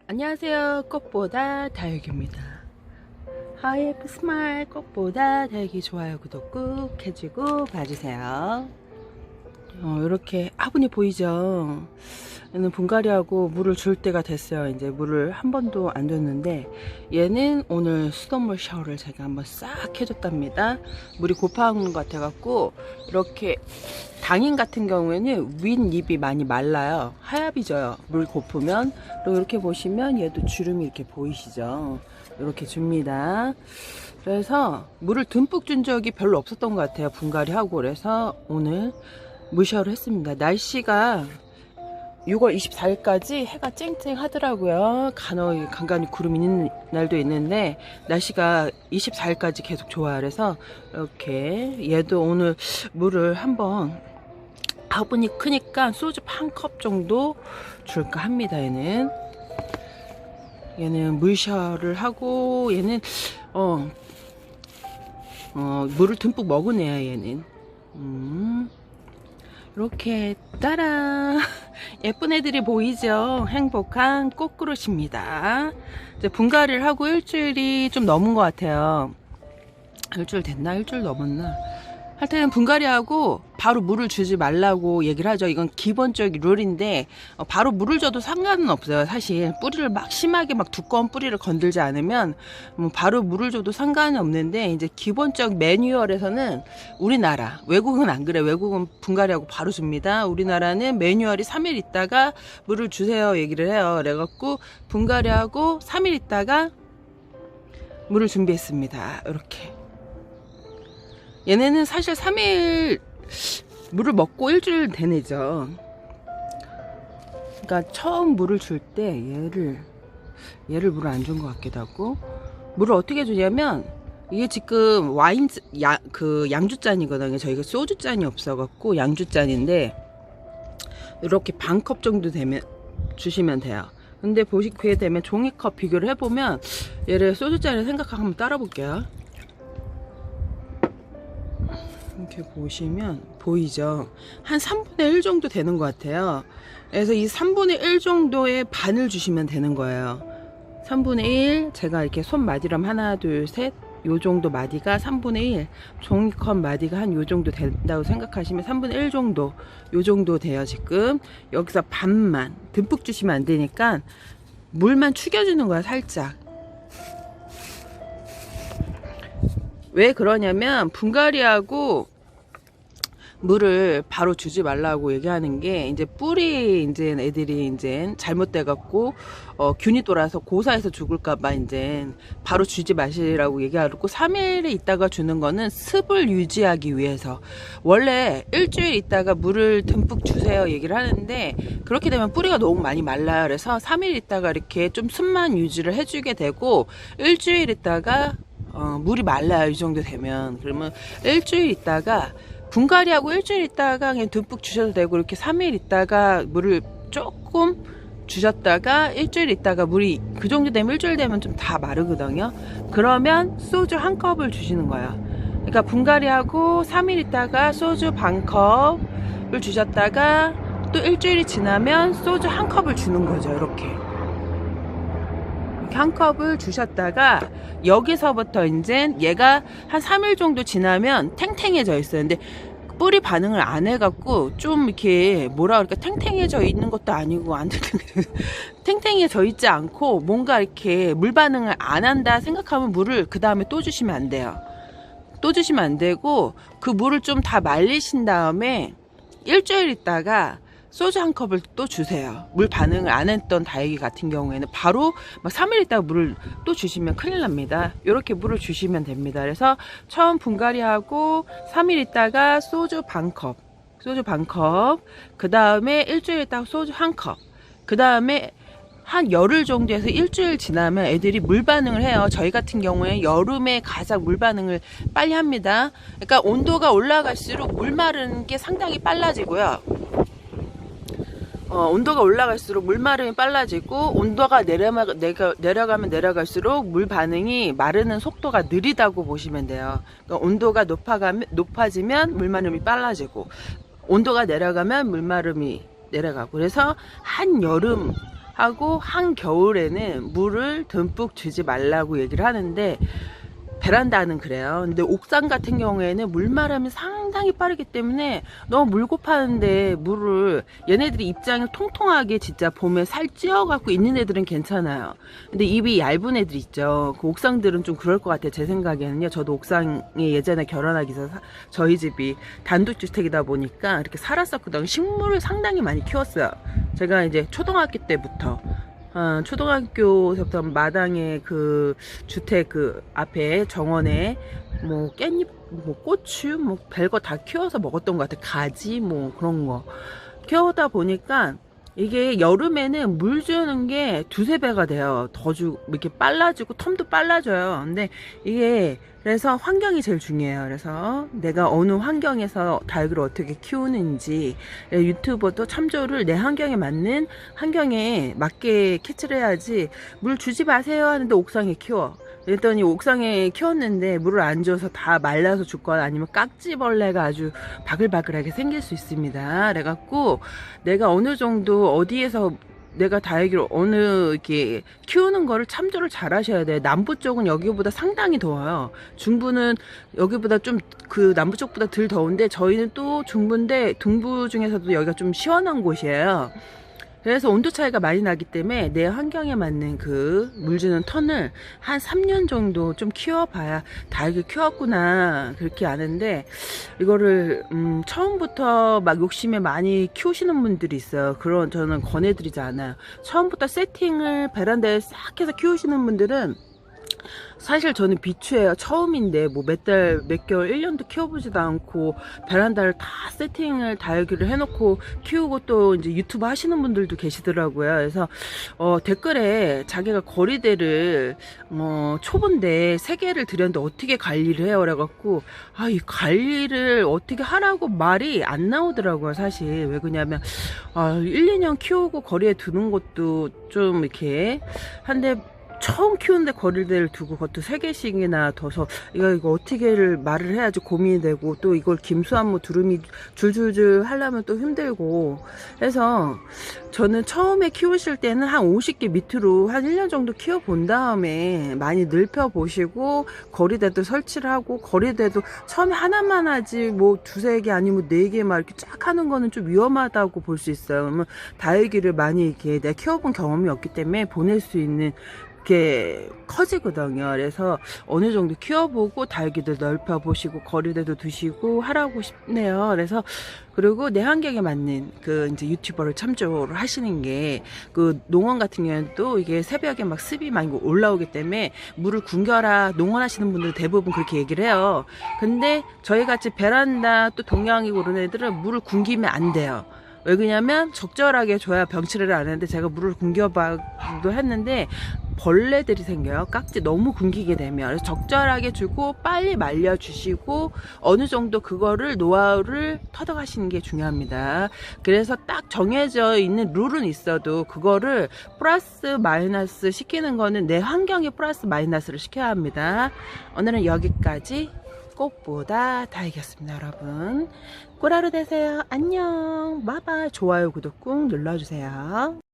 안녕하세요. 꽃보다 다육입니다. 하이프 스마일 꽃보다 다육이 좋아요 구독 꾹 해주고 봐주세요. 이렇게 화분이 보이죠? 얘는 분갈이하고 물을 줄 때가 됐어요. 이제 물을 한 번도 안 줬는데 얘는 오늘 수돗물 샤워를 제가 한번 싹 해줬답니다. 물이 고파온 것 같아갖고 이렇게 당인 같은 경우에는 윗잎이 많이 말라요. 하얗이져요. 물 고프면. 그리고 이렇게 보시면 얘도 주름이 이렇게 보이시죠? 이렇게 줍니다. 그래서 물을 듬뿍 준 적이 별로 없었던 것 같아요. 분갈이하고. 그래서 오늘 물 샤워를 했습니다. 날씨가 6월 24일까지 해가 쨍쨍하더라고요. 간간히 구름이 있는 날도 있는데 날씨가 24일까지 계속 좋아요. 그래서 이렇게 얘도 오늘 물을 한번 화분이 크니까 소주 한 컵 정도 줄까 합니다. 얘는 물 샤워를 하고 얘는 물을 듬뿍 먹은 애야. 얘는 이렇게 따라 예쁜 애들이 보이죠? 행복한 꽃그릇입니다. 이제 분갈이를 하고 일주일이 좀 넘은 것 같아요. 일주일 됐나? 일주일 넘었나? 하여튼 분갈이하고 바로 물을 주지 말라고 얘기를 하죠. 이건 기본적인 룰인데 바로 물을 줘도 상관은 없어요. 사실 뿌리를 막 심하게 막 두꺼운 뿌리를 건들지 않으면 바로 물을 줘도 상관은 없는데 이제 기본적 매뉴얼에서는 우리나라, 외국은 안 그래. 외국은 분갈이하고 바로 줍니다. 우리나라는 매뉴얼이 3일 있다가 물을 주세요 얘기를 해요. 그래갖고 분갈이하고 3일 있다가 물을 준비했습니다. 이렇게. 얘네는 사실 3일 물을 먹고 일주일 된 애죠. 그러니까 처음 물을 줄 때 얘를 물을 안 준 것 같기도 하고. 물을 어떻게 주냐면 이게 지금 양주잔이거든요. 저희가 소주잔이 없어갖고 양주잔인데 이렇게 반 컵 정도 되면 주시면 돼요. 근데 보시게 되면 종이컵 비교를 해보면 얘를 소주잔을 생각하고 한번 따라 볼게요. 이렇게 보시면 보이죠? 한 3분의 1 정도 되는 것 같아요. 그래서 이 3분의 1 정도의 반을 주시면 되는 거예요. 3분의 1 제가 이렇게 손 마디람 하나 둘 셋 요 정도 마디가 3분의 1 종이컵 마디가 한 요 정도 된다고 생각하시면 3분의 1 정도 요 정도 돼요. 지금 여기서 반만 듬뿍 주시면 안 되니까 물만 축여주는 거야. 살짝. 왜 그러냐면 분갈이하고 물을 바로 주지 말라고 얘기하는 게 이제 뿌리 이제 애들이 이제 잘못돼 갖고 균이 돌아서 고사해서 죽을까봐 이제 바로 주지 마시라고 얘기하고 3일에 있다가 주는 거는 습을 유지하기 위해서 원래 일주일 있다가 물을 듬뿍 주세요 얘기를 하는데 그렇게 되면 뿌리가 너무 많이 말라요. 그래서 3일 있다가 이렇게 좀 습만 유지를 해주게 되고 일주일 있다가 물이 말라요. 이 정도 되면. 그러면 일주일 있다가 분갈이하고 일주일 있다가 그냥 듬뿍 주셔도 되고 이렇게 3일 있다가 물을 조금 주셨다가 일주일 있다가 물이 그 정도 되면 일주일 되면 좀 다 마르거든요. 그러면 소주 한 컵을 주시는 거예요. 그러니까 분갈이하고 3일 있다가 소주 반 컵을 주셨다가 또 일주일이 지나면 소주 한 컵을 주는 거죠. 이렇게 한 컵을 주셨다가 여기서부터 이제 얘가 한 3일 정도 지나면 탱탱해져 있어요. 근데 뿌리 반응을 안 해갖고 좀 이렇게 뭐라 그럴까 탱탱해져 있는 것도 아니고 안 탱탱해져 있지 않고 뭔가 이렇게 물 반응을 안 한다 생각하면 물을 그 다음에 또 주시면 안 돼요. 또 주시면 안 되고 그 물을 좀 다 말리신 다음에 일주일 있다가 소주 한 컵을 또 주세요. 물 반응을 안 했던 다육이 같은 경우에는 바로 막 3일 있다가 물을 또 주시면 큰일 납니다. 이렇게 물을 주시면 됩니다. 그래서 처음 분갈이하고 3일 있다가 소주 반 컵, 그 다음에 일주일 있다가 소주 한 컵, 그 다음에 한 열흘 정도에서 일주일 지나면 애들이 물 반응을 해요. 저희 같은 경우에 여름에 가장 물 반응을 빨리 합니다. 그러니까 온도가 올라갈수록 물 마르는 게 상당히 빨라지고요. 온도가 올라갈수록 물 마름이 빨라지고 온도가 내려가면 내려갈수록 물 반응이 마르는 속도가 느리다고 보시면 돼요. 그러니까 온도가 높아지면 물 마름이 빨라지고 온도가 내려가면 물 마름이 내려가고 그래서 한여름 하고 한겨울에는 물을 듬뿍 주지 말라고 얘기를 하는데 베란다는 그래요. 근데 옥상 같은 경우에는 물마름이 상당히 빠르기 때문에 너무 물고파는데 물을 얘네들이 입장이 통통하게 진짜 봄에 살 찌어갖고 있는 애들은 괜찮아요. 근데 입이 얇은 애들 있죠. 그 옥상들은 좀 그럴 것 같아요. 제 생각에는요. 저도 옥상에 예전에 결혼하기 전에 저희 집이 단독주택이다 보니까 이렇게 살았었거든요. 식물을 상당히 많이 키웠어요. 제가 이제 초등학교 때부터 초등학교부터 마당에 그 주택 그 앞에 정원에 뭐 깻잎, 뭐 고추, 뭐 별거 다 키워서 먹었던 것 같아. 가지, 뭐 그런 거. 키우다 보니까 이게 여름에는 물 주는 게 두세 배가 돼요. 더 주고, 이렇게 빨라지고, 텀도 빨라져요. 근데 이게, 그래서 환경이 제일 중요해요. 그래서 내가 어느 환경에서 닭을 어떻게 키우는지 유튜버도 참조를 내 환경에 맞는 환경에 맞게 캐치를 해야지 물 주지 마세요 하는데 옥상에 키워. 그랬더니 옥상에 키웠는데 물을 안 줘서 다 말라서 죽거나 아니면 깍지벌레가 아주 바글바글하게 생길 수 있습니다. 그래갖고 내가 어느 정도 어디에서 내가 다육이를 어느 이렇게 키우는 거를 참조를 잘 하셔야 돼요. 남부 쪽은 여기보다 상당히 더워요. 중부는 여기보다 좀 그 남부 쪽보다 덜 더운데 저희는 또 중부인데 동부 중에서도 여기가 좀 시원한 곳이에요. 그래서 온도 차이가 많이 나기 때문에 내 환경에 맞는 그 물 주는 턴을 한 3년 정도 좀 키워봐야 다육이 키웠구나 그렇게 아는데 이거를 처음부터 막 욕심에 많이 키우시는 분들이 있어요. 그런 저는 권해드리지 않아요. 처음부터 세팅을 베란다에 싹 해서 키우시는 분들은 사실 저는 비추예요. 처음인데 뭐 몇 달, 몇 개월, 1년도 키워보지도 않고 베란다를 다 세팅을 다육이를 해놓고 키우고 또 이제 유튜브 하시는 분들도 계시더라고요. 그래서 댓글에 자기가 거리대를 초보인데 3개를 들였는데 어떻게 관리를 해요? 그래갖고 이 관리를 어떻게 하라고 말이 안 나오더라고요. 사실 왜 그러냐면 1, 2년 키우고 거리에 두는 것도 좀 이렇게 한데 처음 키우는데 거리대를 두고 그것도 3개씩이나 둬서 이거 어떻게를 말을 해야지 고민이 되고 또 이걸 김수한무 두루미 줄줄줄 하려면 또 힘들고 해서 저는 처음에 키우실 때는 한 50개 밑으로 한 1년 정도 키워본 다음에 많이 넓혀 보시고 거리대도 설치를 하고 거리대도 처음에 하나만 하지 뭐 2-3개 아니면 4개 막 이렇게 쫙 하는 거는 좀 위험하다고 볼 수 있어요. 그러면 다육이를 많이 이렇게 내가 키워본 경험이 없기 때문에 보낼 수 있는 이렇게 커지거든요. 그래서 어느 정도 키워보고 다육이도 넓혀보시고 거리대도 두시고 하라고 싶네요. 그래서 그리고 내 환경에 맞는 그 이제 유튜버를 참조를 하시는 게 그 농원 같은 경우는 또 이게 새벽에 막 습이 많이 올라오기 때문에 물을 굶겨라 농원하시는 분들 대부분 그렇게 얘기를 해요. 근데 저희 같이 베란다 또 동양이고 그런 애들은 물을 굶기면 안 돼요. 왜 그러냐면 적절하게 줘야 병치레를 안 하는데 제가 물을 굶겨봐도 했는데 벌레들이 생겨요. 깍지 너무 굶기게 되면. 그래서 적절하게 주고 빨리 말려주시고 어느 정도 그거를 노하우를 터득하시는 게 중요합니다. 그래서 딱 정해져 있는 룰은 있어도 그거를 플러스 마이너스 시키는 거는 내 환경에 플러스 마이너스를 시켜야 합니다. 오늘은 여기까지 꽃보다 다이겼습니다. 여러분 꿀하루 되세요. 안녕. 바이바이. 좋아요 구독 꾹 눌러주세요.